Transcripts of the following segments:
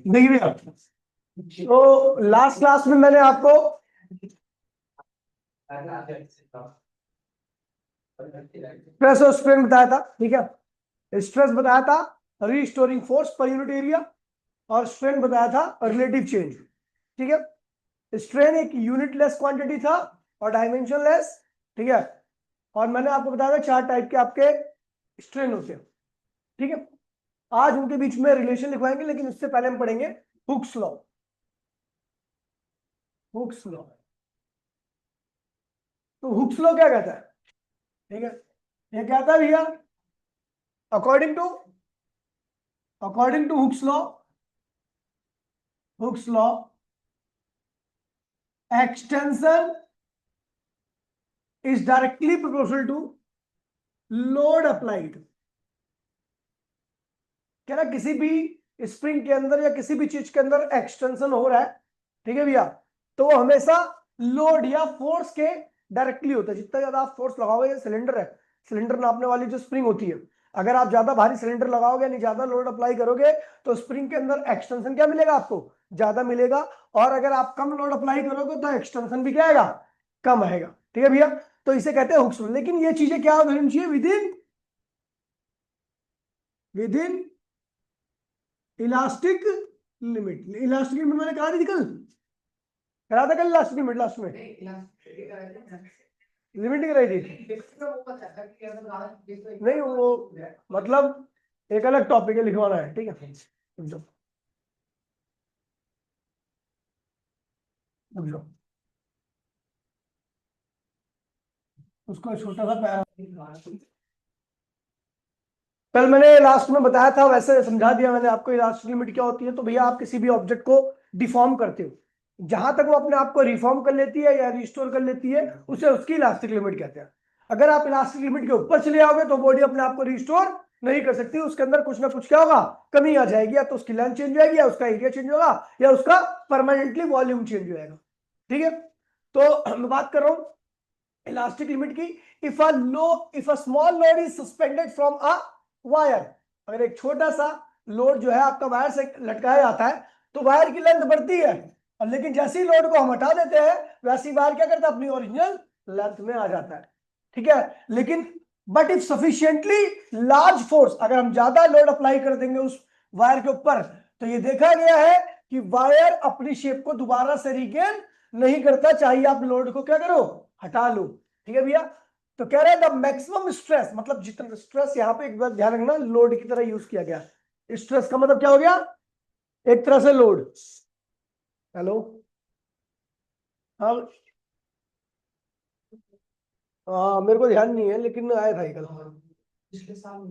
देखिए भैया, तो लास्ट क्लास में मैंने आपको स्ट्रेस और स्ट्रेन बताया था, ठीक है। स्ट्रेस बताया था restoring force per unit area, और स्ट्रेन बताया था रिलेटिव चेंज, ठीक है। स्ट्रेन एक यूनिटलेस क्वांटिटी था और डायमेंशनलेस, ठीक है। और मैंने आपको बताया था 4 टाइप के आपके स्ट्रेन होते हैं, ठीक है। आज उनके बीच में रिलेशन लिखवाएंगे, लेकिन उससे पहले हम पढ़ेंगे हुक्स लॉ। हुक्स लॉ, तो हुक्स लॉ क्या कहता है, ठीक है। ये कहता है भैया, according to Hooke's law extension is directly proportional to load applied. क्या ना, किसी भी स्प्रिंग के अंदर या किसी भी चीज के अंदर एक्सटेंशन हो रहा है, ठीक है भैया, तो वो हमेशा लोड या फोर्स के डायरेक्टली होता है। जितना ज्यादा आप फोर्स लगाओगे, सिलेंडर है, सिलेंडर नापने वाली जो स्प्रिंग होती है, अगर आप ज्यादा भारी सिलेंडर लगाओगे यानी ज्यादा लोड अप्लाई करोगे तो स्प्रिंग के अंदर एक्सटेंशन क्या मिलेगा, आपको ज्यादा मिलेगा। और अगर आप कम लोड अप्लाई करोगे तो एक्सटेंशन भी क्या आएगा, कम आएगा, ठीक है भैया। तो इसे कहते हैं हुक्स लॉ। लेकिन ये चीजें क्या होनी चाहिए, with in elastic limit. Elastic limit मैंने कहा थी कल, करा था कल इलास्टिक लिमिट लास्ट में, लिमिट कराई थी नहीं, वो मतलब एक अलग टॉपिक है, लिखवाना है, ठीक है। समझो समझो, उसको छोटा सा कल मैंने लास्ट में बताया था, वैसे समझा दिया मैंने आपको इलास्टिक लिमिट क्या होती है। तो भैया, आप किसी भी ऑब्जेक्ट को डिफॉर्म करते हो, जहां तक वो अपने आप को रिफॉर्म कर लेती है या रिस्टोर कर लेती है, उसे उसकी इलास्टिक लिमिट कहते हैं। अगर आप इलास्टिक लिमिट के ऊपर चले आओगे तो बॉडी अपने आप को रिस्टोर नहीं कर सकती, उसके अंदर कुछ ना कुछ क्या होगा, कमी आ जाएगी। या तो उसकी लेंथ चेंज हो जाएगी, या उसका एरिया चेंज होगा, या उसका परमानेंटली वॉल्यूम चेंज हो जाएगा, ठीक है। तो मैं बात कर रहा हूं इलास्टिक लिमिट की। If a small load is suspended from a wire, अगर एक छोटा सा लोड जो है आपका वायर से लटकाया जाता है, तो वायर की लेंथ बढ़ती है, और लेकिन जैसे ही लोड को हम हटा देते हैं, वैसे ही वायर क्या करता है, अपनी ओरिजिनल लेंथ में आ जाता है, ठीक है। लेकिन but if sufficiently large force, अगर हम ज्यादा लोड अप्लाई कर देंगे उस वायर के ऊपर, तो ये देखा गया है कि वायर अपनी शेप को दोबारा से रिगेन नहीं करता, चाहिए आप लोड को क्या करो, हटा लो, ठीक है भैया। तो कह रहे हैं द मैक्सिमम स्ट्रेस, मतलब जितना स्ट्रेस, यहां पे एक बात ध्यान रखना, लोड की तरह यूज किया गया। स्ट्रेस का मतलब क्या हो गया, एक तरह से लोड। हेलो, हाँ हाँ, मेरे को ध्यान नहीं है, लेकिन आया था ये कल। पिछले साल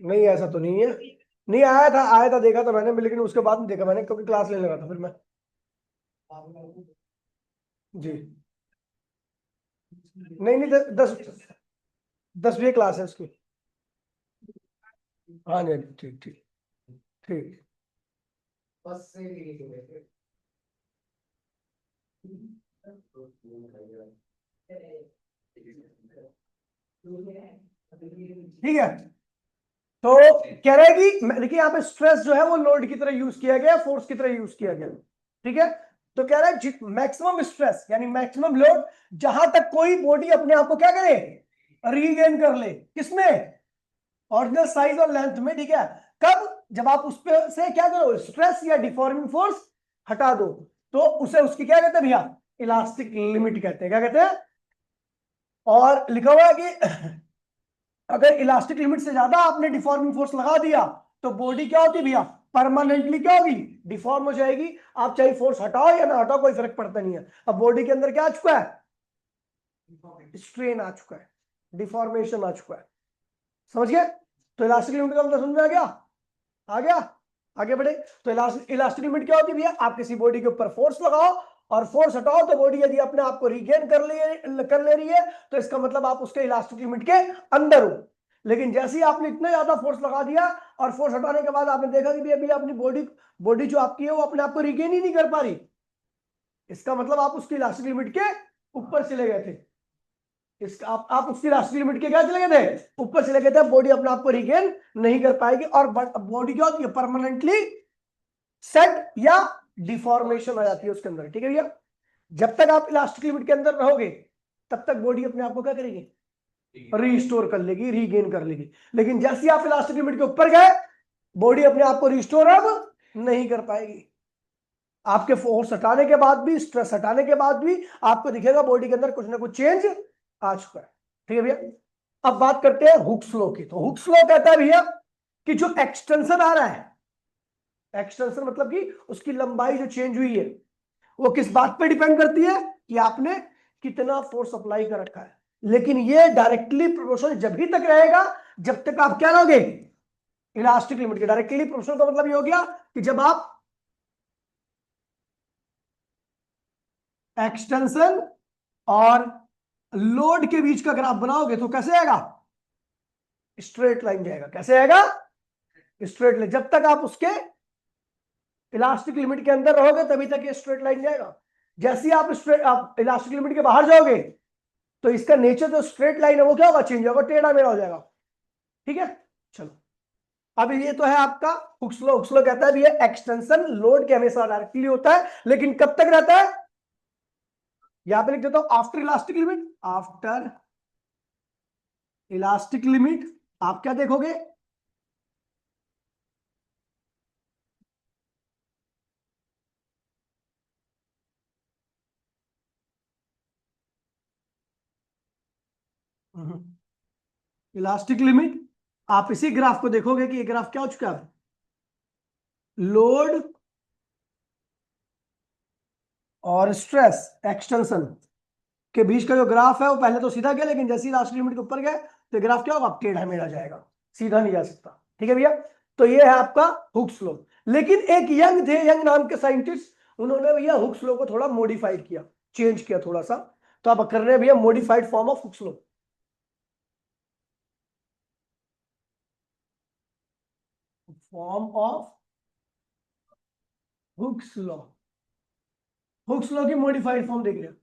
नहीं, ऐसा तो नहीं है, नहीं आया था, आया था, देखा था मैंने, लेकिन उसके बाद नहीं देखा मैंने, क्योंकि क्लास लेने लगा था फिर मैं। जी, नहीं नहीं, 10वीं क्लास है उसकी। हाँ जी, ठीक ठीक ठीक। ठीक है, तो कह रहा है कि देखिए यहाँ पे स्ट्रेस जो है वो लोड की तरह यूज किया गया, फोर्स की तरह यूज किया गया, ठीक है। तो कह रहा है मैक्सिमम स्ट्रेस यानी मैक्सिमम लोड, जहां तक कोई बॉडी अपने आप को क्या करे, रीगेन कर ले, किसमें, ओरिजिनल साइज और लेंथ में, ठीक है। कब, जब आप उस पे से क्या करो, स्ट्रेस या डिफॉर्मिंग फोर्स हटा दो, तो उसे उसकी क्या कहते हैं भैया, इलास्टिक लिमिट कहते हैं, क्या कहते हैं। और लिखा हुआ है कि अगर इलास्टिक लिमिट से ज्यादा आपने डिफॉर्मिंग फोर्स लगा दिया, तो बॉडी क्या होती है भैया, परमानेंटली क्या होगी, डिफॉर्म हो जाएगी। आप चाहे फोर्स हटाओ या ना हटाओ, कोई फर्क पड़ता नहीं है। अब बॉडी के अंदर क्या आ चुका है, स्ट्रेन आ चुका है, डिफॉर्मेशन आ चुका है, समझ गए। तो इलास्टिक लिमिट का मतलब समझ में आ गया, आ गया। आगे बढ़े, तो इलास्टिक लिमिट क्या होती है भैया, आप किसी बॉडी के ऊपर फोर्स लगाओ और फोर्स हटाओ, तो बॉडी यदि अपने आप को रिगेन कर ले रही है, तो इसका मतलब आप उसके इलास्टिक लिमिट के अंदर हो। लेकिन जैसे ही आपने इतना ज्यादा फोर्स लगा दिया और फोर्स हटाने के बाद आपने देखा कि भी अभी अपनी बॉडी बॉडी जो आपकी है वो अपने आप को रिगेन ही नहीं कर पा रही, इसका मतलब आप उसकी इलास्टिक लिमिट के ऊपर चले गए थे। इसका आप उसकी इलास्टिक लिमिट के क्या चले गए थे, ऊपर चले गए थे, बॉडी अपने आप को रिगेन नहीं कर पाएगी। और बॉडी क्या होती है, परमानेंटली सेट या डिफॉर्मेशन आ जाती है उसके अंदर। ठीक है भैया, जब तक आप इलास्टिक लिमिट के अंदर रहोगे तब तक बॉडी अपने आप को क्या करेगी, रिस्टोर कर लेगी, रीगेन कर लेगी। लेकिन जैसे ही आप इलास्टिक लिमिट के ऊपर गए, बॉडी अपने आप को रिस्टोर अब नहीं कर पाएगी। आपके फोर्स हटाने के बाद भी, स्ट्रेस हटाने के बाद भी आपको दिखेगा बॉडी के अंदर कुछ ना कुछ चेंज आ चुका है। ठीक है भैया, अब बात करते हैं हुक्स लॉ की। तो हुक्स लॉ कहता है भैया कि जो एक्सटेंशन आ रहा है, एक्सटेंशन मतलब कि उसकी लंबाई जो चेंज हुई है, वो किस बात पे डिपेंड करती है कि आपने कितना फोर्स अप्लाई कर रखा है। लेकिन ये डायरेक्टली प्रोपोर्शनल जब ही तक रहेगा जब तक आप क्या लोगे, इलास्टिक लिमिट के। डायरेक्टली प्रोपोर्शनल का मतलब ये हो गया कि जब आप एक्सटेंशन और लोड के बीच का ग्राफ बनाओगे तो कैसे आएगा, स्ट्रेट लाइन जाएगा। कैसे आएगा, स्ट्रेट लाइन। जब तक आप उसके इलास्टिक लिमिट के अंदर रहोगे तभी तक ये स्ट्रेट लाइन जाएगा। जैसे आप इलास्टिक लिमिट के बाहर जाओगे तो इसका नेचर जो स्ट्रेट लाइन है वो क्या होगा, चेंज होगा, टेढ़ा मेढ़ा हो जाएगा। ठीक है, चलो अब ये तो है आपका हुक्स लॉ। हुक्स लॉ कहता है भी एक्सटेंशन लोड के हमेशा डायरेक्टली होता है, लेकिन कब तक रहता है, यहां पे लिख देता हूं after elastic limit. After elastic limit आप क्या देखोगे, इलास्टिक लिमिट, आप इसी ग्राफ को देखोगे कि ये ग्राफ क्या हो चुका है, लोड और स्ट्रेस एक्सटेंशन के बीच का जो ग्राफ है वो पहले तो सीधा गया, लेकिन जैसे ही इलास्टिक लिमिट के ऊपर गया तो ग्राफ क्या होगा, टेढ़ा मेढ़ा जाएगा, सीधा नहीं जा सकता। ठीक है भैया, तो ये है आपका हुक्स लॉ। लेकिन एक यंग थे, यंग नाम के साइंटिस्ट, उन्होंने भैया हुक्स लॉ को थोड़ा मॉडिफाइड किया, चेंज किया थोड़ा सा। तो आप कर रहे हैं भैया modified form of Hooke's law. Form of hooks law, Hooke's law की मॉडिफाइड फॉर्म देख रहे हैं।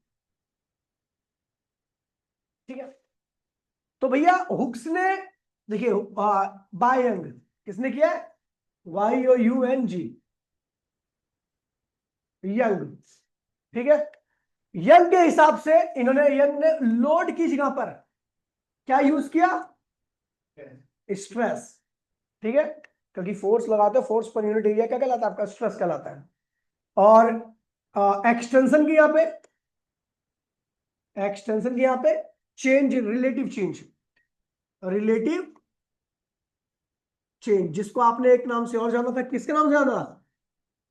ठीक है, तो भैया हुक्स ने, देखिए बाय यंग, किसने किया है, YOUNG, यंग। ठीक है, यंग के हिसाब से इन्होंने, यंग ने लोड की जगह पर क्या यूज किया, स्ट्रेस। ठीक है, क्योंकि फोर्स लगाते हो, फोर्स पर यूनिट एरिया क्या कहलाता है आपका, स्ट्रेस कहलाता है। और एक्सटेंशन की यहां पे, एक्सटेंशन की यहां पे change, relative change, relative change, जिसको आपने एक नाम से और जाना था, किसके नाम से जाना था,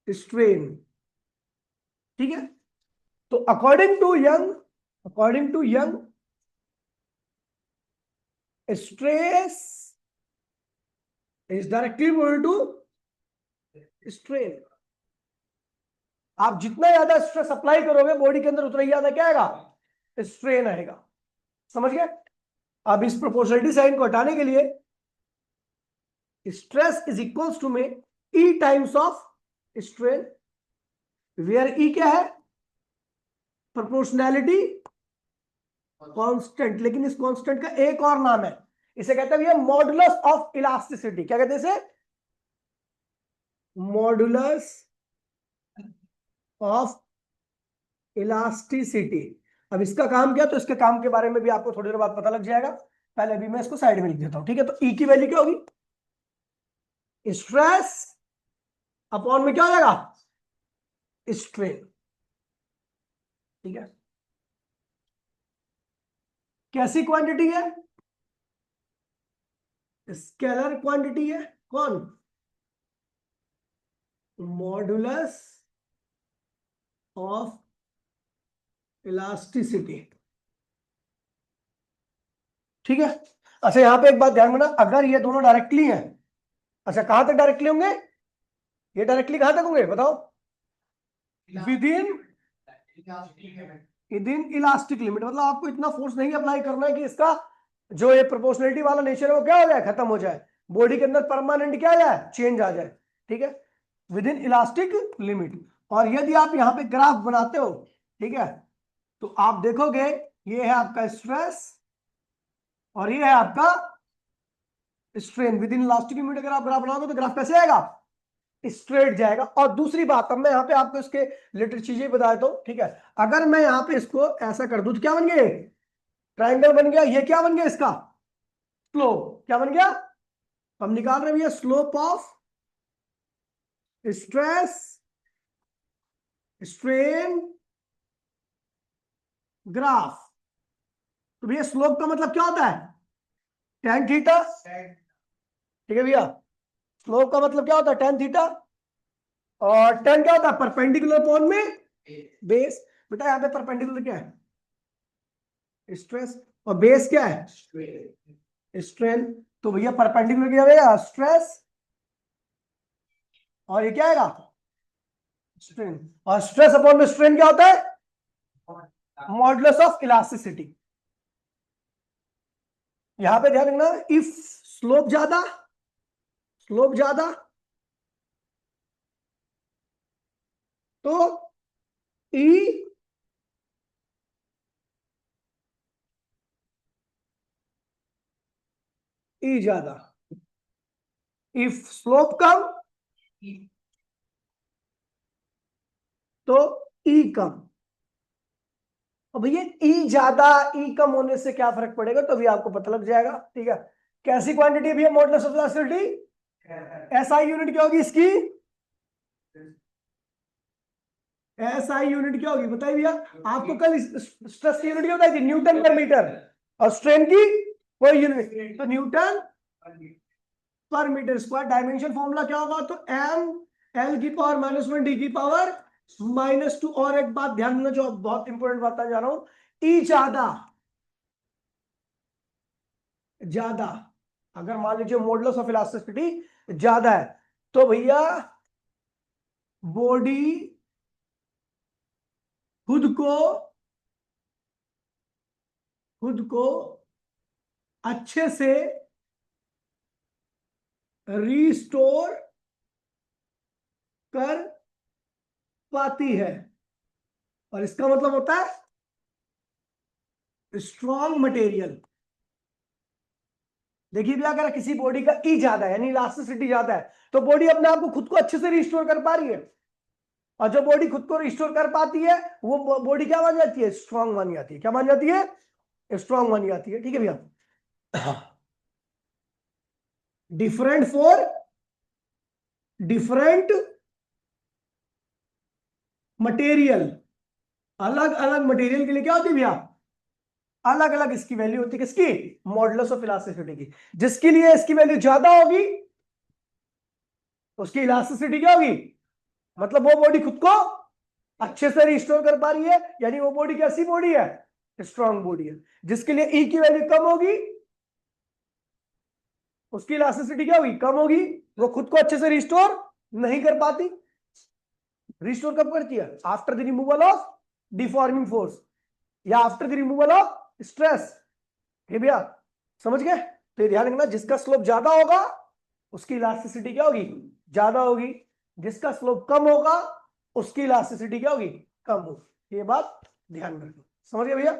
स्ट्रेन। ठीक है, तो according to Young, according to Young, stress is directly equal to strain. आप जितना ज्यादा स्ट्रेस अप्लाई करोगे बॉडी के अंदर उतना ही ज्यादा क्या आएगा, स्ट्रेन आएगा। समझ गए। अब इस प्रोपोर्शनलिटी साइन को हटाने के लिए स्ट्रेस इज इक्वल्स टू में ई टाइम्स ऑफ स्ट्रेन, वेयर ई क्या है, प्रोपोर्शनैलिटी कांस्टेंट। लेकिन इस कांस्टेंट का एक और नाम है, इसे कहते हैं मॉडुलस ऑफ इलास्टिसिटी। क्या कहते हैं इसे, मॉडुलस ऑफ इलास्टिसिटी। अब इसका काम क्या, तो इसके काम के बारे में भी आपको थोड़ी देर बाद पता लग जाएगा। पहले भी मैं इसको साइड में लिख देता हूं। ठीक है, तो ई की वैल्यू क्या होगी, स्ट्रेस अपॉन में क्या हो जाएगा, स्ट्रेन। ठीक है, कैसी क्वांटिटी है, स्केलर क्वांटिटी है। कौन, मॉडुलस ऑफ इलास्टिसिटी। ठीक है, अच्छा यहां पे एक बात ध्यान रखना, अगर ये दोनों डायरेक्टली हैं, अच्छा कहां तक डायरेक्टली होंगे, ये डायरेक्टली कहां तक होंगे बताओ, with in, with in elastic limit. मतलब आपको इतना फोर्स नहीं अप्लाई करना है कि इसका जो ये प्रोपोर्शनलिटी वाला नेचर है वो क्या हो जाए, खत्म हो जाए, बॉडी के अंदर परमानेंट क्या आ जाए, चेंज आ जाए। ठीक है, विद इन इलास्टिक लिमिट। और यदि आप यहाँ पे ग्राफ बनाते हो, ठीक है, तो आप देखोगे ये है आपका स्ट्रेस और ये है आपका strain with in elastic unit. अगर आप ग्राफ बनाओगे तो ग्राफ कैसे आएगा, स्ट्रेट जाएगा। और दूसरी बात, अब मैं यहाँ पे आपको इसके रिलेटेड चीजें बता देता हूँ, ठीक है। अगर मैं यहाँ पे इसको ऐसा कर दूं तो क्या बन गया, ट्राइंगल बन गया। ये क्या बन गया इसका, स्लोप क्या बन गया। हम निकाल रहे हैं भैया slope of stress strain graph. तो भैया स्लोप का मतलब क्या होता है, टेन थीटा। ठीक है भैया, स्लोप का मतलब क्या होता है, टेन थीटा। और टेन क्या होता है, परपेंडिकुलर अपॉन में बेस। बेटा यहाँ पे परपेंडिकुलर क्या है, स्ट्रेस, और बेस क्या है, स्ट्रेन। तो भैया परपेंडिकुलर क्या होगा, स्ट्रेस, और ये क्या आएगा, स्ट्रेन। और स्ट्रेस अपॉन में स्ट्रेन क्या होता है, मॉडुलस ऑफ इलास्टिसिटी। यहां पे ध्यान रखना, इफ स्लोप ज्यादा तो ई ज्यादा, इफ स्लोप कम तो ई कम। और भैया ई ज्यादा ई कम होने से क्या फर्क पड़ेगा, तो भी आपको पता लग जाएगा, ठीक है। कैसी क्वांटिटी है भैया, modulus of elasticity. SI unit क्या होगी इसकी, एसआई यूनिट क्या होगी बताइए भैया। आपको कल स्ट्रेस की यूनिट क्या बताई थी, न्यूटन पर मीटर, और स्ट्रेन की कोई यूनिट, तो Newton per metre square. Dimension formula क्या होगा, तो एम एल की पावर -1 डी की पावर -2। और एक बात ध्यान देना, जो बहुत इंपॉर्टेंट बात जा रहा हूं, ई ज्यादा ज्यादा, अगर मान लीजिए मॉडुलस ऑफ इलास्टिसिटी ज्यादा है, तो भैया बॉडी खुद को अच्छे से रीस्टोर कर पाती है। और इसका मतलब होता है स्ट्रॉन्ग मटेरियल। देखिए भी, अगर किसी बॉडी का ई ज्यादा है यानी इलास्टिसिटी ज्यादा है, तो बॉडी अपने आप को खुद को अच्छे से रिस्टोर कर पा रही है। और जो बॉडी खुद को रिस्टोर कर पाती है, वो बॉडी क्या मान जाती है, स्ट्रॉन्ग मान जाती है। क्या मान जाती है, स्ट्रॉन्ग मान जाती है, ठीक है भैया। डिफरेंट फॉर डिफरेंट मटेरियल, अलग अलग मटेरियल के लिए क्या होती है भैया, अलग अलग इसकी वैल्यू होती है, किसकी, मॉडुलस ऑफ इलास्टिसिटी की। जिसके लिए इसकी वैल्यू ज्यादा होगी उसकी इलास्टिसिटी क्या होगी, मतलब वो बॉडी खुद को अच्छे से रिस्टोर कर पा रही है, यानी वो बॉडी कैसी बॉडी है, स्ट्रॉन्ग बॉडी है। जिसके लिए ई की वैल्यू कम होगी उसकी इलास्टिसिटी क्या होगी, कम होगी, वो खुद को अच्छे से रिस्टोर नहीं कर पाती। रिस्टोर कब करती है, after the removal of deforming force या after the removal of stress. ठीक भैया, समझ गए। तो ये ध्यान रखना, जिसका स्लोप ज्यादा होगा उसकी इलास्टिसिटी क्या होगी, ज्यादा होगी। जिसका स्लोप कम होगा उसकी इलास्टिसिटी क्या होगी, कम होगी। ये बात ध्यान में रखना, समझ गए भैया।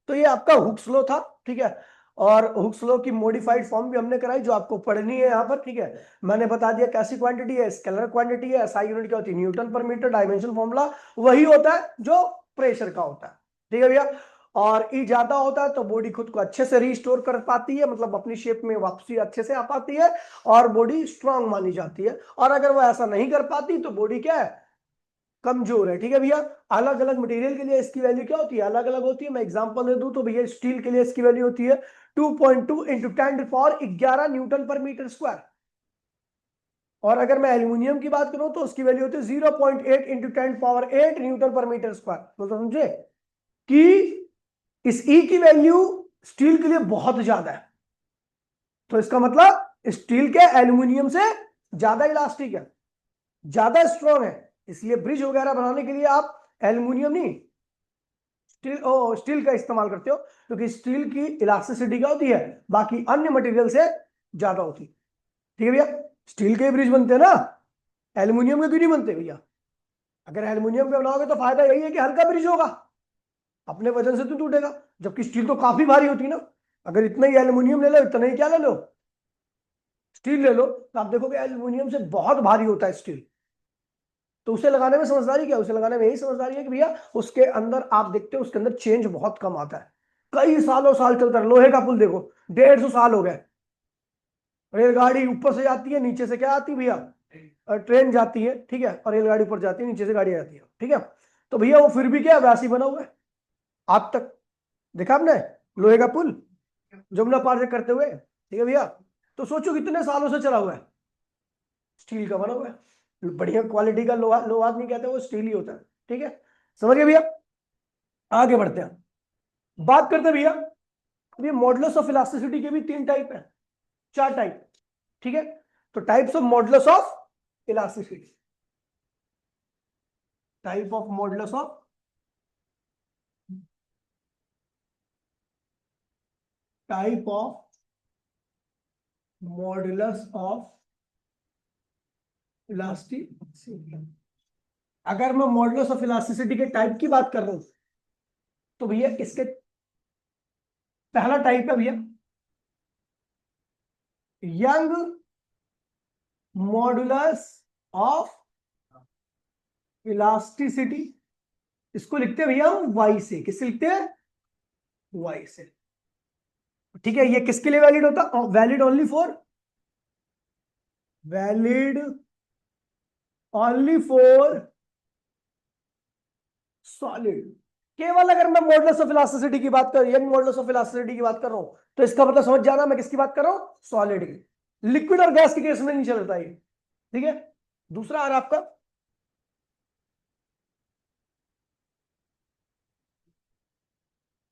तो ये आपका हुक्स लॉ था, ठीक है। और हुक्स लॉ की मॉडिफाइड फॉर्म भी हमने कराई, जो आपको पढ़नी है यहाँ पर, ठीक है। मैंने बता दिया कैसी क्वांटिटी है, स्केलर क्वांटिटी है, एसआई यूनिट क्या होती है, Newton per metre. Dimension formula वही होता है जो प्रेशर का होता है, ठीक है भैया। और ई ज्यादा होता है तो बॉडी खुद को अच्छे से रिस्टोर कर पाती है, मतलब अपनी शेप में वापसी अच्छे से आ पाती है, और बॉडी स्ट्रांग मानी जाती है। और अगर वो ऐसा नहीं कर पाती तो बॉडी क्या है, कमजोर है, ठीक है भैया। अलग अलग मटेरियल के लिए इसकी वैल्यू क्या होती है, अलग अलग होती है। मैं एग्जांपल दे दूं तो भैया, स्टील के लिए इसकी वैल्यू होती है 2.2 into 10⁻11 Newton per metre square. और अगर मैं एल्यूमिनियम की बात करूं तो उसकी वैल्यू होती है 0.8 into 10⁻8 Newton per metre square. तो समझे कि इस ई की वैल्यू स्टील के लिए बहुत ज्यादा है। तो इसका मतलब स्टील के एल्यूमिनियम से ज्यादा इलास्टिक है, ज्यादा स्ट्रॉन्ग है। इसलिए ब्रिज वगैरह बनाने के लिए आप एल्यूमिनियम नहीं, स्टील का इस्तेमाल करते हो, क्योंकि स्टील की इलास्टिसिटी क्या होती है, बाकी अन्य मटेरियल से ज्यादा होती है, ठीक है भैया। स्टील के ब्रिज बनते हैं ना, एल्यूमिनियम के क्यों नहीं बनते भैया। अगर एल्यूमिनियम के बनाओगे तो फायदा यही है कि हल्का ब्रिज होगा, अपने वजन से तो टूटेगा, जबकि स्टील तो काफी भारी होती है ना। अगर इतना ही एल्यूमिनियम ले लो, इतना ही क्या ले लो, स्टील ले लो, तो आप देखोगे एल्यूमिनियम से बहुत भारी होता है स्टील। तो उसे लगाने में समझदारी क्या है? उसे लगाने में यही समझदारी है कि भैया उसके अंदर आप देखते हो उसके अंदर चेंज बहुत कम आता है। कई सालों साल चलता है। लोहे का पुल देखो, 150 साल हो गए। रेलगाड़ी ऊपर से जाती है, नीचे से क्या आती है भैया, ट्रेन जाती है, ठीक है, और रेलगाड़ी ऊपर जाती है, नीचे से गाड़ी आती है, ठीक है। तो भैया वो फिर भी क्या वैसे ही बना हुआ है आज तक। देखा आपने लोहे का पुल जमुना पार से करते हुए, ठीक है भैया। तो सोचो कितने सालों से चला हुआ है, स्टील का बना हुआ है, बढ़िया क्वालिटी का लोहा। लोहा नहीं कहते, वो स्टील ही होता है, ठीक है। समझ गए भैया? आगे बढ़ते हैं, बात करते हैं भैया। अब ये मॉडुलस ऑफ इलास्टिसिटी के भी 3 टाइप है, 4 टाइप, ठीक है। तो types of modulus of elasticity, type of modulus of type of modulus of elasticity. अगर मैं मॉडुलस ऑफ इलास्टिसिटी के टाइप की बात कर रहा हूं, तो भैया इसके पहला टाइप है भैया यंग मॉडुलस ऑफ इलास्टिसिटी। इसको लिखते हैं भैया हम वाई से। किससे लिखते हैं? वाई से, ठीक है। ये किसके लिए वैलिड होता? Valid only for, valid only for solid. केवल अगर मैं मॉडुलस ऑफ इलास्टिसिटी की बात कर, यंग मॉडुलस ऑफ इलास्टिसिटी की बात कर रहा हूं, तो इसका मतलब समझ जाना मैं किसकी बात कर रहा हूं, सॉलिड की। लिक्विड और गैस के केस में नहीं चलता ये, ठीक है। दूसरा आ रहा आपका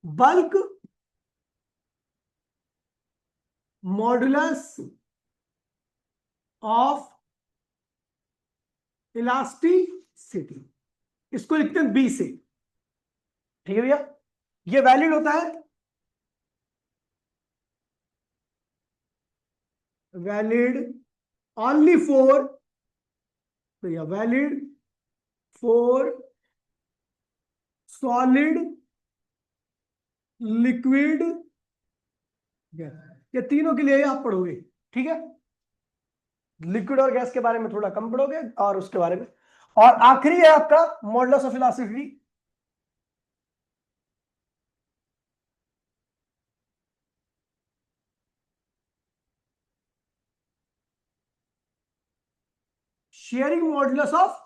बल्क मॉडुलस ऑफ इलास्टिसिटी। इसको लिखते हैं बी से, ठीक है भैया। ये वैलिड होता है, वैलिड ओनली फॉर, भैया वैलिड फॉर सॉलिड, लिक्विड, ये तीनों के लिए आप पढ़ोगे, ठीक है। लिक्विड और गैस के बारे में थोड़ा कम पढ़ोगे, और उसके बारे में। और आखिरी है आपका modulus of elasticity, sharing modulus of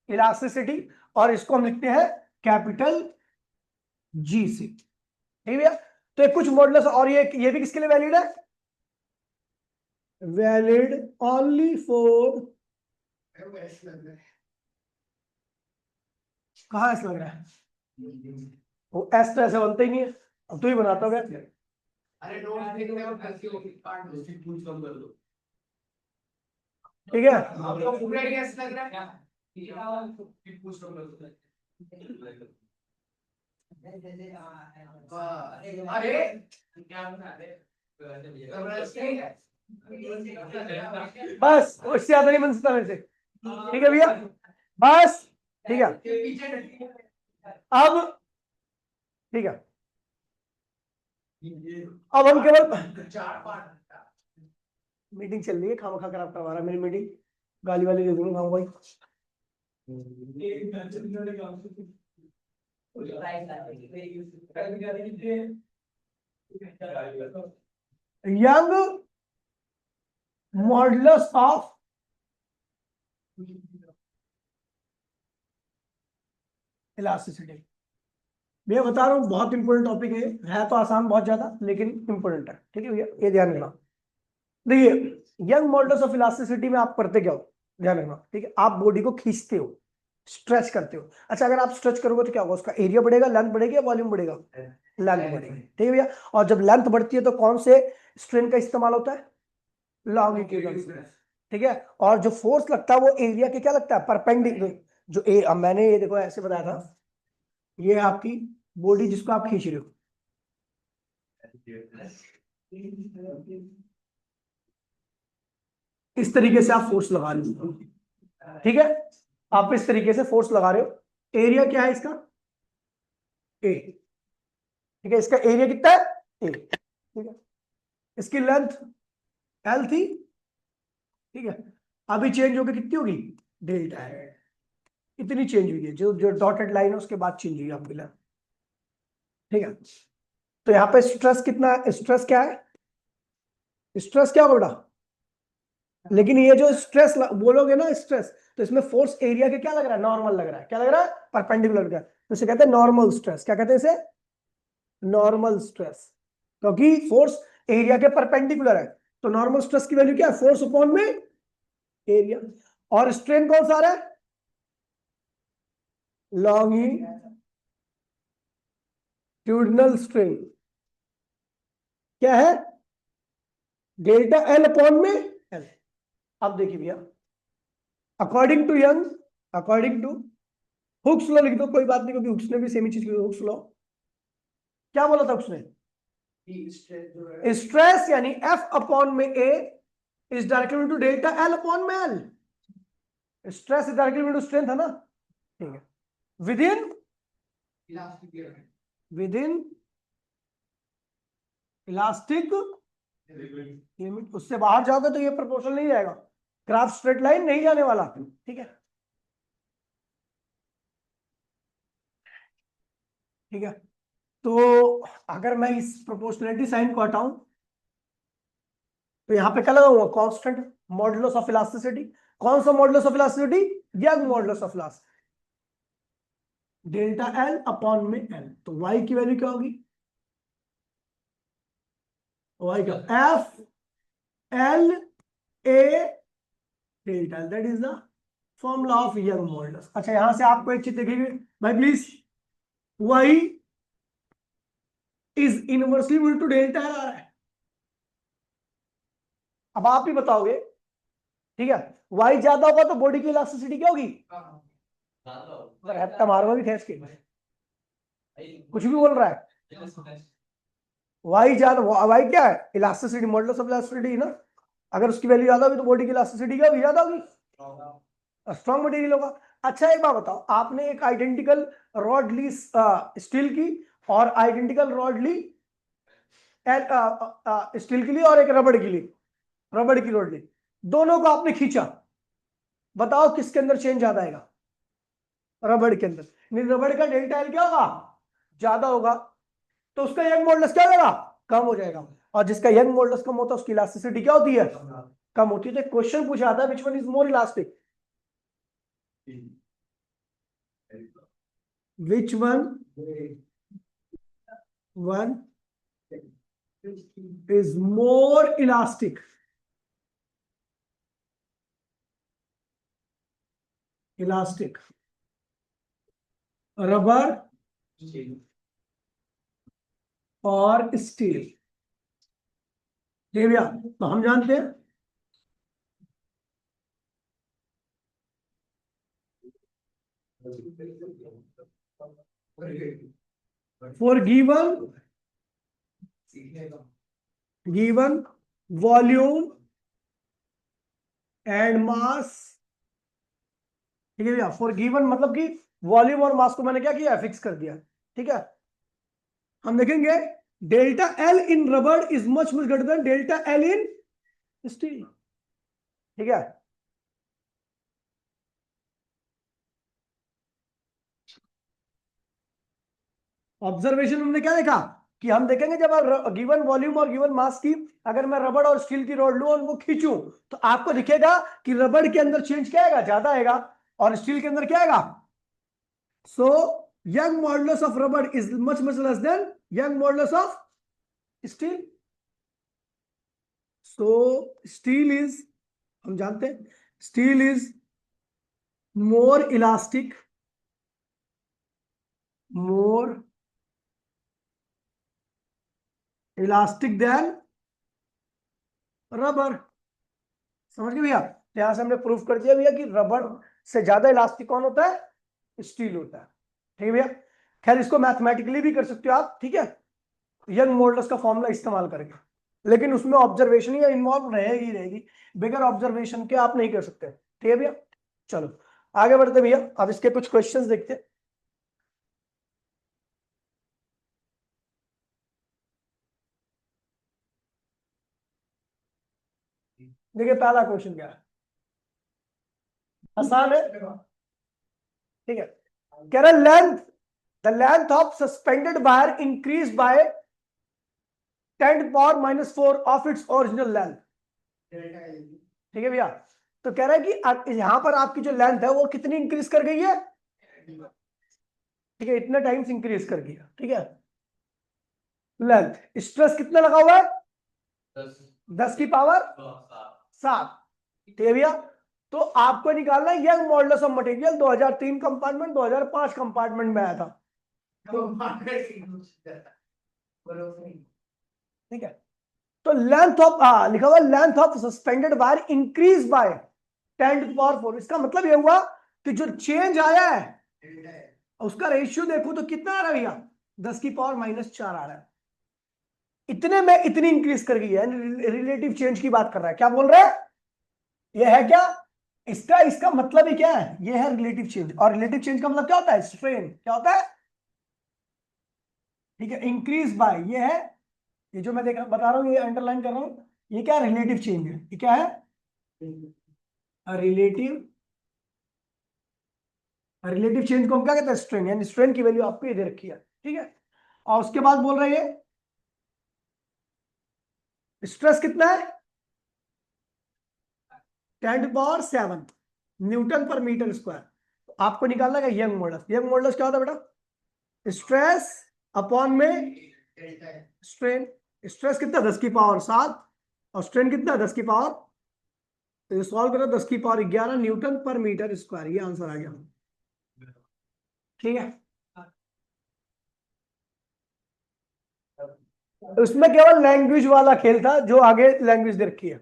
elasticity, और इसको हम लिखते हैं कैपिटल जी से, ठीक है। तो ये कुछ मॉडुलस, और ये भी किसके लिए वैलिड है? वैलिड ओनली फॉर, कहां ऐसा लग रहा है? वो एस तो ऐसे बनते ही नहीं है, अब तो ही बनाता होगा। ठीक है, बस उससे ज्यादा नहीं बन सकता मेरे से, ठीक है भैया, बस, ठीक है। अब ठीक है, अब हम केवल, मीटिंग चल रही है, खामा खा कर आपका हमारा, मेरी मीटिंग गाली वाली दे दूंगा भाई। यंग मॉडुलस ऑफ इलास्टिसिटी, मैं बता रहा हूँ बहुत इंपॉर्टेंट टॉपिक है तो आसान बहुत ज्यादा, लेकिन इंपॉर्टेंट है, ठीक है भैया, ये ध्यान रखना। देखिए, यंग मॉडुलस ऑफ इलास्टिसिटी में आप करते क्या हो, ध्यान रखना, ठीक है। आप बॉडी को खींचते हो, स्ट्रेच करते हो। अच्छा, अगर आप स्ट्रेच करोगे तो क्या होगा, उसका एरिया बढ़ेगा, लेंथ बढ़ेगी या वॉल्यूम बढ़ेगा? लेंथ बढ़ेगी, ठीक है भैया। और जब लेंथ बढ़ती है तो कौन से स्ट्रेन का इस्तेमाल होता है? लॉन्गिट्यूडनल स्ट्रेन, ठीक है। और जो फोर्स लगता है वो एरिया के क्या लगता है, परपेंडिकुलर। जो अब मैंने ये देखो ऐसे बताया था, ये आपकी बॉडी जिसको आप खींच रहे हो, इस तरीके से आप फोर्स लगा रहे हो, ठीक है। आप इस तरीके से फोर्स लगा रहे हो, एरिया क्या है इसका? ए, ठीक है। इसका एरिया कितना है? ए। ठीक है, इसकी लेंथ एल थी, ठीक है, अभी चेंज होगी कितनी होगी, डेल्टा एल, इतनी चेंज हुई है, जो जो डॉटेड लाइन है उसके बाद चेंज हुई आपकी लेंथ, ठीक है। तो यहाँ पे स्ट्रेस कितना है, स्ट्रेस क्या है, स्ट्रेस क्या होगा बेटा, लेकिन ये जो स्ट्रेस बोलोगे ना स्ट्रेस, तो इसमें फोर्स एरिया के क्या लग रहा है, नॉर्मल लग रहा है, क्या लग रहा है, परपेंडिकुलर लग रहा है, तो इसे कहते हैं नॉर्मल स्ट्रेस, क्या कहते हैं इसे, नॉर्मल स्ट्रेस, क्योंकि फोर्स एरिया के परपेंडिकुलर है, तो नॉर्मल स्ट्रेस की वैल्यू क्या है, फोर्स अपॉन में एरिया, और स्ट्रेन कौन सा आ रहा है, लॉन्गिट्यूडनल स्ट्रेन, क्या है, डेल्टा एल अपॉन में एल। अब देखिए भैया, according to Young, according to Hooke's law लिख दो, कोई बात नहीं, क्योंकि हुक्स ने भी सेम ही चीज की, हुक्स लॉ क्या बोला था उसने, स्ट्रेस यानी एफ अपॉन में A is directly to delta L upon में L, stress is directly to strength है ना, ठीक है, विदिन विदिन इलास्टिक लिमिट, उससे बाहर जाओगे तो ये प्रोपोर्शनल नहीं जाएगा, ग्राफ स्ट्रेट लाइन नहीं जाने वाला, ठीक है, ठीक है। तो अगर मैं इस प्रोपोर्शनलिटी साइन को हटाऊं तो यहां पे क्या लगा हुआ, कांस्टेंट मॉडुलस ऑफ इलास्टिसिटी, कौन सा modulus of elasticity, Young modulus of elasticity, delta L upon में एल, तो y की वैल्यू क्या होगी, y का F L A delta L, that is the formula of Young modulus. अच्छा, यहां से आपको एक चीज देखिए भाई please, y is inversely equal to delta L आ रहा है, अब आप ही बताओगे, ठीक है, y ज्यादा होगा तो बॉडी की इलास्टिसिटी क्या होगी, मारोगे भी खींच के, कुछ भी बोल रहा है, वाई ज्यादा, वाई क्या है, इलास्टिसिटी, मॉडुलस ऑफ इलास्टिसिटी ना, अगर उसकी वैल्यू ज्यादा होगी तो बॉडी की इलास्टिसिटी क्या होगी, ज्यादा होगी, स्ट्रॉन्ग मटेरियल होगा। अच्छा एक बात बताओ, आपने एक आइडेंटिकल रॉड ली स्टील की, और आइडेंटिकल रॉड ली स्टील की ली, और एक रबड़ की ली, रबड़ की रॉड ली, दोनों को आपने खींचा, बताओ किसके अंदर चेंज ज्यादा आएगा, रबड़ के अंदर, नहीं रबड़ का डेल्टा एल क्या होगा, ज्यादा होगा, तो उसका यंग मॉडुलस क्या होगा, कम हो जाएगा, और जिसका यंग मॉडुलस कम होता है उसकी इलास्टिसिटी क्या होती है, कम होती है। तो क्वेश्चन पूछा आता है which one is more elastic, which one is more elastic, elastic, rubber और स्टील, ठीक भैया, तो हम जानते हैं for given volume and mass, ठीक है भैया, फॉर गिवन मतलब कि वॉल्यूम और मास को मैंने क्या किया, फिक्स कर दिया, ठीक है। हम देखेंगे delta L in rubber is much much greater than delta L in steel, ठीक है। ऑब्जर्वेशन हमने क्या देखा, कि हम देखेंगे जब गिवन वॉल्यूम और गिवन मास की, अगर मैं रबड़ और स्टील की रॉड लूं और उनको खींचूं, तो आपको दिखेगा कि रबड़ के अंदर चेंज क्या आएगा, ज्यादा आएगा, और स्टील के अंदर क्या आएगा, so Young modulus of rubber is much much less than Young modulus of steel, so steel is, हम जानते हैं steel is more elastic, more elastic than rubber, समझ गए भैया। यहां से हमने प्रूफ कर दिया भैया कि रबर से ज्यादा इलास्टिक कौन होता है, स्टील होता है, ठीक है भैया। खैर इसको मैथमेटिकली भी कर सकते हो आप, ठीक है, यंग मॉडुलस का फॉर्मूला इस्तेमाल करके, लेकिन उसमें ऑब्जर्वेशन ही इन्वॉल्व रहेगी रहेगी, बगैर ऑब्जर्वेशन के आप नहीं कर सकते, ठीक है भैया। चलो आगे बढ़ते भैया, अब इसके कुछ क्वेश्चंस देखते हैं। देखिए पहला क्वेश्चन क्या है, आसान है, ठीक है। कह रहा length, the length of suspended wire increase by 10⁻⁴ of its original length. ठीक है भैया, तो कह रहा है कि यहां पर आपकी जो लेंथ है वो कितनी इंक्रीज कर गई है, ठीक है, इतने टाइम्स इंक्रीज कर गया, ठीक है। लेंथ, स्ट्रेस कितना लगा हुआ है, 10⁻⁷, ठीक है भैया। तो आपको निकालना है young modulus of material, 2003 compartment 2005 compartment में आया था, ठीक है। तो लेंथ ऑफ, लिखा हुआ length of suspended wire increase by 10⁴, इसका मतलब ये हुआ कि जो चेंज आया है उसका रेशियो देखो तो कितना आ रहा है भैया, 10⁻⁻⁴ आ रहा है। इतने में इतनी इंक्रीज कर गई है, रिलेटिव चेंज की बात कर रहा है, क्या बोल रहा है, यह है क्या, इसका मतलब ही क्या है, ये है रिलेटिव चेंज। और रिलेटिव चेंज का मतलब क्या होता है, स्ट्रेन, क्या होता है, ठीक है। इंक्रीज बाय, ये है, ये जो मैं बता रहा हूं, ये अंडरलाइन कर रहा हूं, ये क्या है, रिलेटिव चेंज है, ये क्या है, रिलेटिव, रिलेटिव चेंज को हम क्या कहते हैं, स्ट्रेन, यानी स्ट्रेन की वैल्यू आपको ये दे रखी है, ठीक है। और उसके बाद बोल रहे हैं स्ट्रेस कितना है, 10⁻⁷ न्यूटन पर मीटर स्क्वायर। तो आपको निकालना है यंग मॉडुलस। यंग मॉडुलस क्या होता है बेटा, स्ट्रेस अपॉन में स्ट्रेन। स्ट्रेस कितना, 10⁻⁷, और स्ट्रेन कितना, 10⁻, तो ये सॉल्व करो, 10⁻11 न्यूटन पर मीटर स्क्वायर, ये आंसर आ गया, ठीक है। उसमें केवल लैंग्वेज वाला खेल था, जो आगे लैंग्वेज दे रखी है।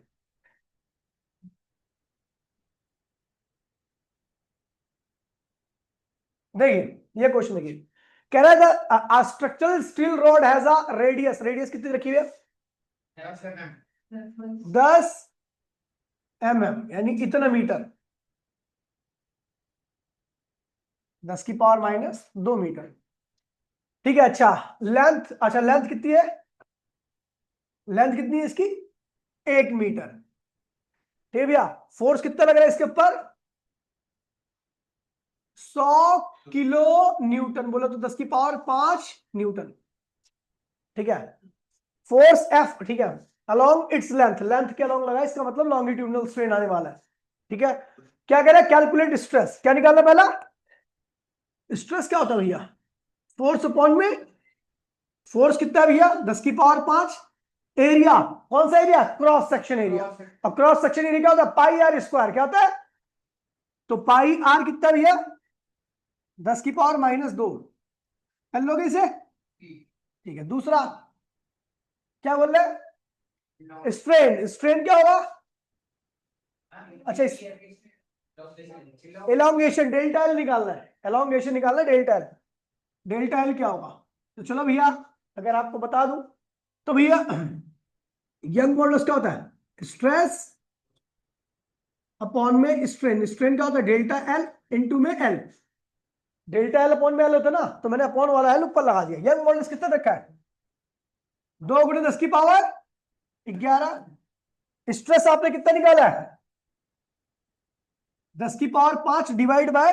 देखिए ये क्वेश्चन देखिए, कह रहा था structural steel rod has a radius, radius कितनी रखी हुई है, 10 mm, यानी इतना मीटर, 10⁻⁻² मीटर, ठीक है। अच्छा लेंथ, अच्छा लेंथ कितनी है, लेंथ कितनी है इसकी, 1 मीटर, ठीक है भैया। फोर्स कितना लग रहा है इसके ऊपर, 100 किलो न्यूटन, बोलो तो 10⁵ न्यूटन, ठीक है। फोर्स एफ, ठीक है, अलोंग इट्स लेंथ, लेंथ के अलोंग लगा, इसका मतलब लॉन्गिट्यूडनल स्ट्रेन आने वाला है, ठीक है। क्या कह रहा है, कैलकुलेट स्ट्रेस, क्या निकालना पहला, स्ट्रेस क्या होता है भैया, फोर्स अपॉन में, फोर्स कितना है भैया, 10⁵, एरिया, कौन सा एरिया, क्रॉस सेक्शन एरिया, और क्रॉस सेक्शन एरिया क्या होता है, πr², क्या होता है, तो πr कितना भैया, 10⁻⁻², कर लोगे इसे, ठीक है। दूसरा क्या बोल रहे, स्ट्रेन, स्ट्रेन क्या होगा, अच्छा एलोंगेशन, डेल्टा एल निकालना है, एलोंगेशन निकालना है, डेल्टा एल, डेल्टा एल क्या होगा, तो चलो भैया अगर आपको बता दूं तो भैया यंग मॉडुलस क्या होता है, स्ट्रेस अपॉन में स्ट्रेन, स्ट्रेन क्या होता है, डेल्टा एल इंटू में एल, डेल्टा एल अपॉन में एल होता है ना, तो मैंने अपॉन वाला एल ऊपर लगा दिया। यंग मॉडुलस कितना रखा है, 2 × 10⁻11, स्ट्रेस आपने कितना निकाला है, 10⁻5 डिवाइड बाय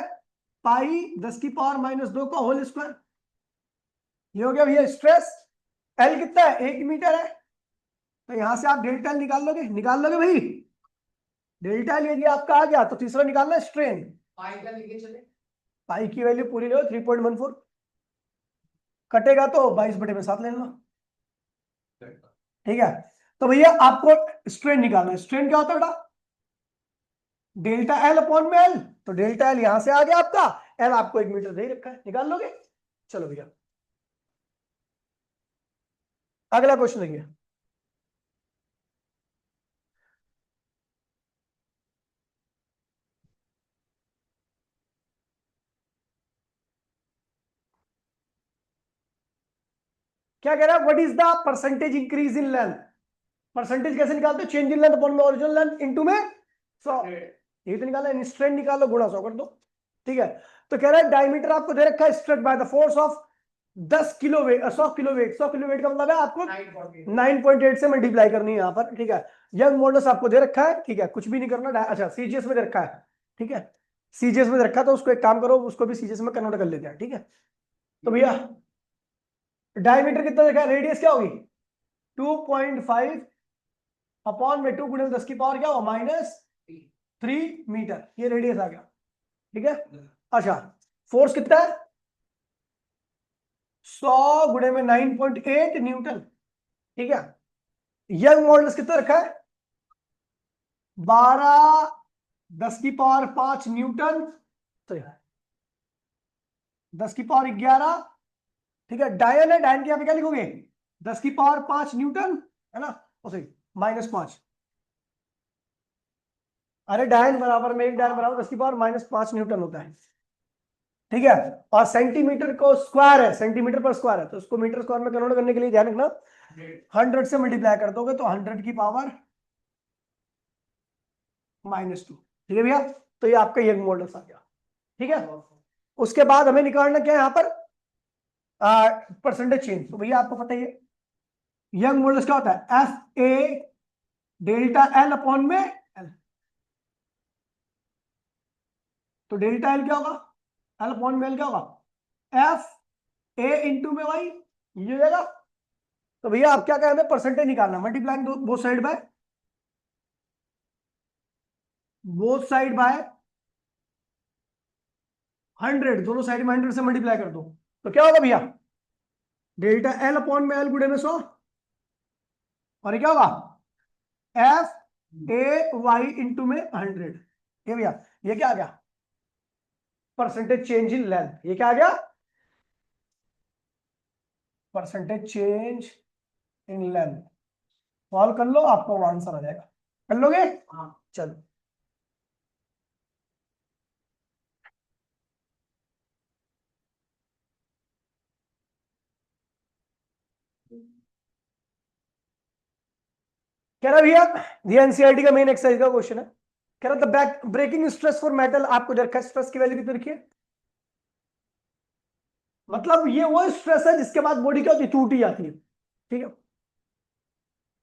π10⁻⁻² का होल स्क्वायर, ये हो गया भैया स्ट्रेस। एल कितना है, 1 मीटर है, तो यहां से आप डेल्टा एल निकाल लोगे, निकाल लोगे भाई, डेल्टा एल यदि आपका आ गया तो तीसरा निकालना है स्ट्रेन, पाई की वैल्यू पूरी लो, 3.14, कटेगा तो 22/7 ले लेना, ठीक है। तो भैया आपको स्ट्रेन निकालना है, स्ट्रेन क्या होता है बेटा, डेल्टा एल अपॉन में एल, तो डेल्टा एल यहां से आ गया आपका, एल आपको 1 मीटर दे रखा है, निकाल लोगे। चलो भैया अगला क्वेश्चन देखिए, क्या कह रहा है, what is the percentage increase in length, percentage कैसे निकालते हो, चेंज इन लेंथ अपॉन में ओरिजिनल लेंथ इनटू में 100, ये तो निकाला, स्ट्रेन निकालो, गुणा 100 कर दो, ठीक है। तो कह रहा है डायमीटर आपको दे रखा है, straight by the force of 10 kilo weight, 100 kilo weight, 100 kilo weight का मतलब है आपको 9.8 से मल्टीप्लाई करनी है यहाँ पर, ठीक है। यंग मॉडल्स आपको दे रखा है, ठीक है, कुछ भी नहीं करना। अच्छा, सीजीएस में दे रखा है, ठीक है, सीजीएस में दे रखा है, तो उसको एक काम करो, उसको भी सीजीएस में कन्वर्ट कर लेते हैं, ठीक है। तो भैया डायमीटर कितना देखा है, रेडियस क्या होगी 2.5 अपॉन में 2 गुणे 10 की पावर क्या होगा -3 मीटर, ये रेडियस आ गया, ठीक है। अच्छा, फोर्स कितना है 100 गुणे में 9.8 न्यूटन, ठीक है। यंग मॉडल्स कितना रखा है 12 10 की पावर 5 न्यूटन, तो 10 की पावर 11, ठीक है। डायन है, डायन के यहाँ पे क्या लिखोगे 10 की पावर 5 न्यूटन, है ना, सॉरी -5, अरे डायन बराबर में एक डायन बराबर 10 की पावर -5 न्यूटन होता है, ठीक है। और सेंटीमीटर को स्क्वायर है, सेंटीमीटर पर स्क्वायर है, तो उसको मीटर स्क्वायर में कन्वर्ट करने के लिए ध्यान रखना 100 से मल्टीप्लाई कर दोगे तो 100 की पावर -2, ठीक है भैया। तो ये आपका यंग मॉडल्स आ गया, ठीक है। उसके बाद हमें निकालना क्या है यहाँ पर परसेंटेज चेंज। तो भैया आपको पता ही है यंग मॉडल्स क्या होता है F A delta L upon में एल, तो डेल्टा एल क्या होगा एल अपॉन में एल क्या होगा एफ ए इंटू में वाई, ये हो जाएगा। तो भैया आप क्या कहें हमें परसेंटेज निकालना, मल्टीप्लाइंग बोथ साइड बाय 100, दोनों साइड में 100 से मल्टीप्लाई कर दो, तो क्या होगा भैया डेल्टा एल अपॉन में एल गुणे में 100, और ये क्या होगा एफ ए वाई इंटू में 100, ये भैया ये क्या आ गया परसेंटेज चेंज इन लेंथ, ये क्या आ गया percentage change in length. Solve कर लो, आपको आंसर आ जाएगा, कर लोगे हाँ चलो। कह रहा भैया ये एनसीईआरटी का मेन एक्सरसाइज का क्वेश्चन है, कह रहा the back breaking stress for metal, आपको देखा स्ट्रेस की वैल्यू कितनी रखी है, मतलब ये वो स्ट्रेस है जिसके बाद बॉडी क्या होती है टूट ही जाती है, ठीक है।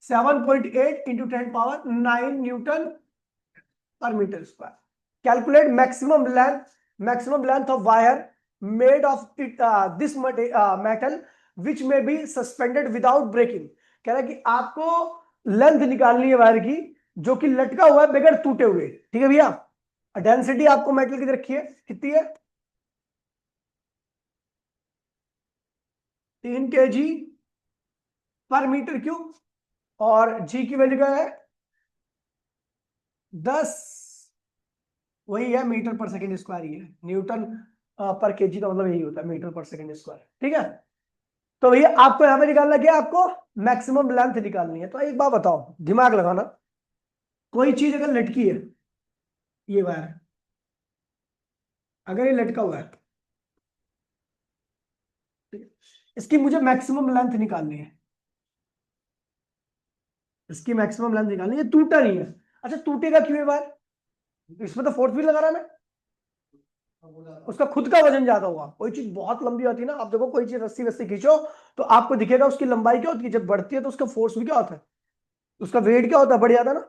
7.8 into 10 power 9 newton per metre square. Calculate maximum length of wire made of it this metal which may be suspended without breaking. कह रहा है कि आपको लेंथ निकालनी है वायर की जो कि लटका हुआ है बगैर टूटे हुए, ठीक है भैया। डेंसिटी आपको मेटल की रखी है कितनी है 3 kg पर मीटर क्यूब, और जी की वैल्यू क्या है 10, वही है मीटर पर सेकेंड स्क्वायर ही है, न्यूटन पर केजी का मतलब यही होता है मीटर पर सेकेंड स्क्वायर, ठीक है। तो भैया आपको यहां पे निकालना क्या है, आपको मैक्सिमम लेंथ निकालनी है। तो एक बात बताओ, दिमाग लगाना, कोई चीज अगर लटकी है, ये वायर अगर ये लटका हुआ है, ठीक है? इसकी मुझे मैक्सिमम लेंथ निकालनी है, इसकी मैक्सिमम लेंथ निकालनी है, टूटा नहीं है। अच्छा टूटेगा क्यों है वायर, इसमें तो फोर्स भी लगा रहा है उसका खुद का वजन ज्यादा होगा। कोई चीज बहुत लंबी होती है ना, आप देखो कोई चीज रस्सी वस्सी खींचो तो आपको दिखेगा उसकी लंबाई क्या होती है, जब बढ़ती है तो उसका फोर्स भी क्या होता है, उसका वेट क्या होता है बढ़ जाता है ना।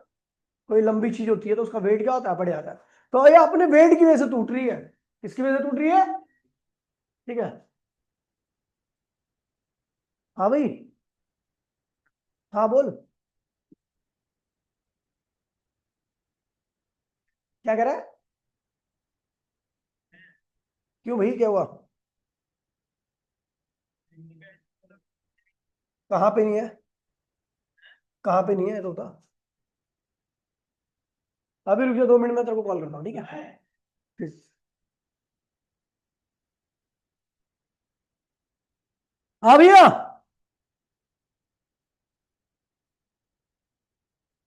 कोई लंबी चीज होती है तो उसका वेट क्या होता है बढ़ जाता है। तो ये अपने वेट की वजह से टूट रही है, किसकी वजह से टूट रही है, ठीक है। हाँ भाई, हाँ बोल, क्या कह रहा है, क्यों भाई क्या हुआ, कहाँ पे नहीं है, कहाँ पे नहीं है तो बता। अभी रुक जाओ 2 मिनट में तेरे को कॉल करता हूँ, ठीक है। ठीक। हाँ भैया।